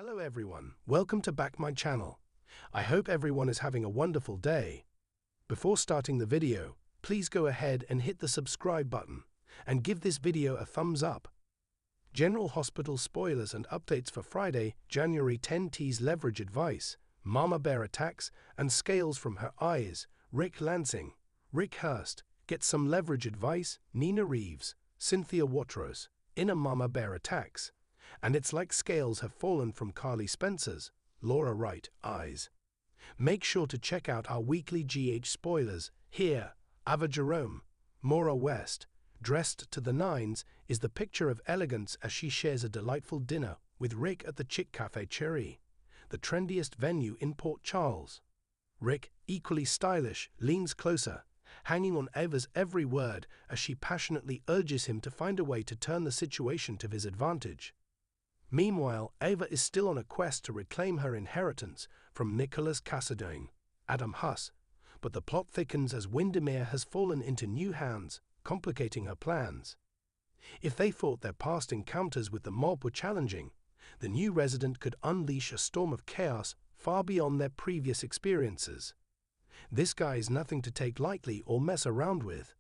Hello everyone, welcome to back my channel. I hope everyone is having a wonderful day. Before starting the video, please go ahead and hit the subscribe button and give this video a thumbs up. General Hospital spoilers and updates for Friday, January 10. Tease leverage advice, mama bear attacks and scales from her eyes. Rick Lansing, Rick Hurst, get some leverage advice. Nina Reeves, Cynthia Watros, inner mama bear attacks. And it's like scales have fallen from Carly Spencer's, Laura Wright, eyes. Make sure to check out our weekly GH spoilers. Here, Ava Jerome, Maura West, dressed to the nines, is the picture of elegance as she shares a delightful dinner with Rick at the Chick Cafe Cherry, the trendiest venue in Port Charles. Rick, equally stylish, leans closer, hanging on Ava's every word as she passionately urges him to find a way to turn the situation to his advantage. Meanwhile, Ava is still on a quest to reclaim her inheritance from Nicholas Cassadine, Adam Huss, but the plot thickens as Windermere has fallen into new hands, complicating her plans. If they thought their past encounters with the mob were challenging, the new resident could unleash a storm of chaos far beyond their previous experiences. This guy is nothing to take lightly or mess around with.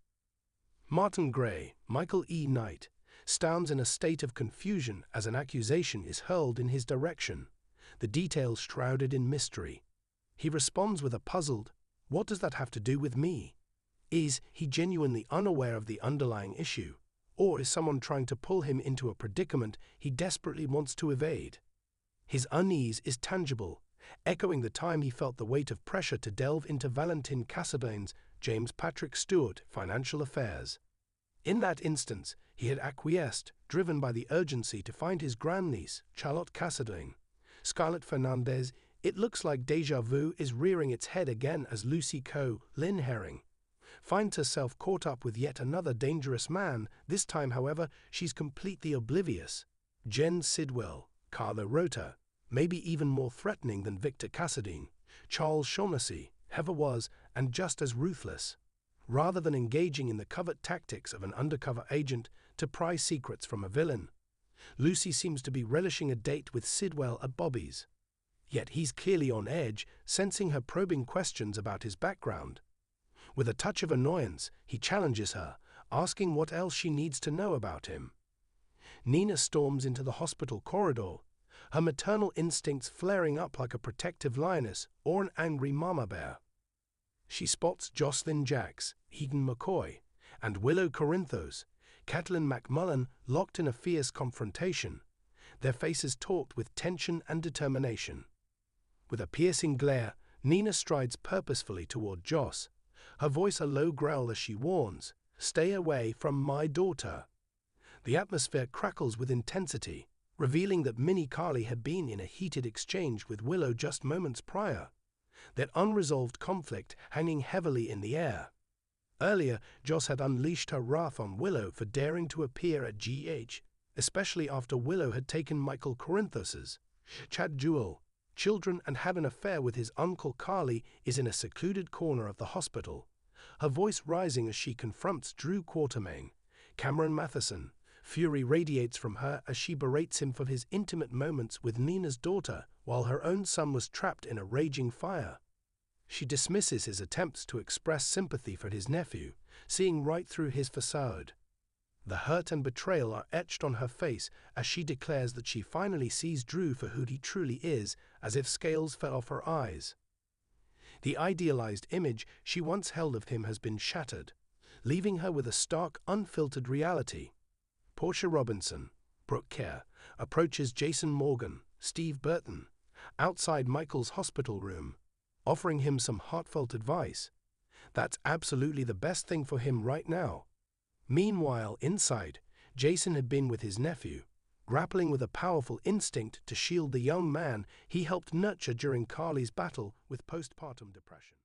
Martin Gray, Michael E. Knight, stands in a state of confusion as an accusation is hurled in his direction, the details shrouded in mystery. He responds with a puzzled, "What does that have to do with me?" Is he genuinely unaware of the underlying issue, or is someone trying to pull him into a predicament he desperately wants to evade? His unease is tangible, echoing the time he felt the weight of pressure to delve into Valentin Cassadine's James Patrick Stewart financial affairs. In that instance, he had acquiesced, driven by the urgency to find his grandniece, Charlotte Cassadine. Scarlett Fernandez, it looks like deja vu is rearing its head again as Lucy Coe, Lynn Herring, finds herself caught up with yet another dangerous man. This time, however, she's completely oblivious. Jen Sidwell, Carlo Rota, maybe even more threatening than Victor Cassadine. Charles Shaughnessy, Heather was, and just as ruthless. Rather than engaging in the covert tactics of an undercover agent to pry secrets from a villain, Lucy seems to be relishing a date with Sidwell at Bobby's. Yet he's clearly on edge, sensing her probing questions about his background. With a touch of annoyance, he challenges her, asking what else she needs to know about him. Nina storms into the hospital corridor, her maternal instincts flaring up like a protective lioness or an angry mama bear. She spots Jocelyn Jacks, Eden McCoy, and Willow Corinthos, Catelyn McMullen, locked in a fierce confrontation, their faces taut with tension and determination. With a piercing glare, Nina strides purposefully toward Joss, her voice a low growl as she warns, "Stay away from my daughter." The atmosphere crackles with intensity, revealing that Minnie Carly had been in a heated exchange with Willow just moments prior, that unresolved conflict hanging heavily in the air. Earlier, Joss had unleashed her wrath on Willow for daring to appear at GH, especially after Willow had taken Michael Corinthos's Chad Jewel children and had an affair with his uncle. Carly is in a secluded corner of the hospital, her voice rising as she confronts Drew Quartermain. Cameron Matheson, fury radiates from her as she berates him for his intimate moments with Nina's daughter while her own son was trapped in a raging fire. She dismisses his attempts to express sympathy for his nephew, seeing right through his facade. The hurt and betrayal are etched on her face as she declares that she finally sees Drew for who he truly is, as if scales fell off her eyes. The idealized image she once held of him has been shattered, leaving her with a stark, unfiltered reality. Portia Robinson, Brooke Kerr, approaches Jason Morgan, Steve Burton, outside Michael's hospital room, offering him some heartfelt advice. That's absolutely the best thing for him right now. Meanwhile, inside, Jason had been with his nephew, grappling with a powerful instinct to shield the young man he helped nurture during Carly's battle with postpartum depression.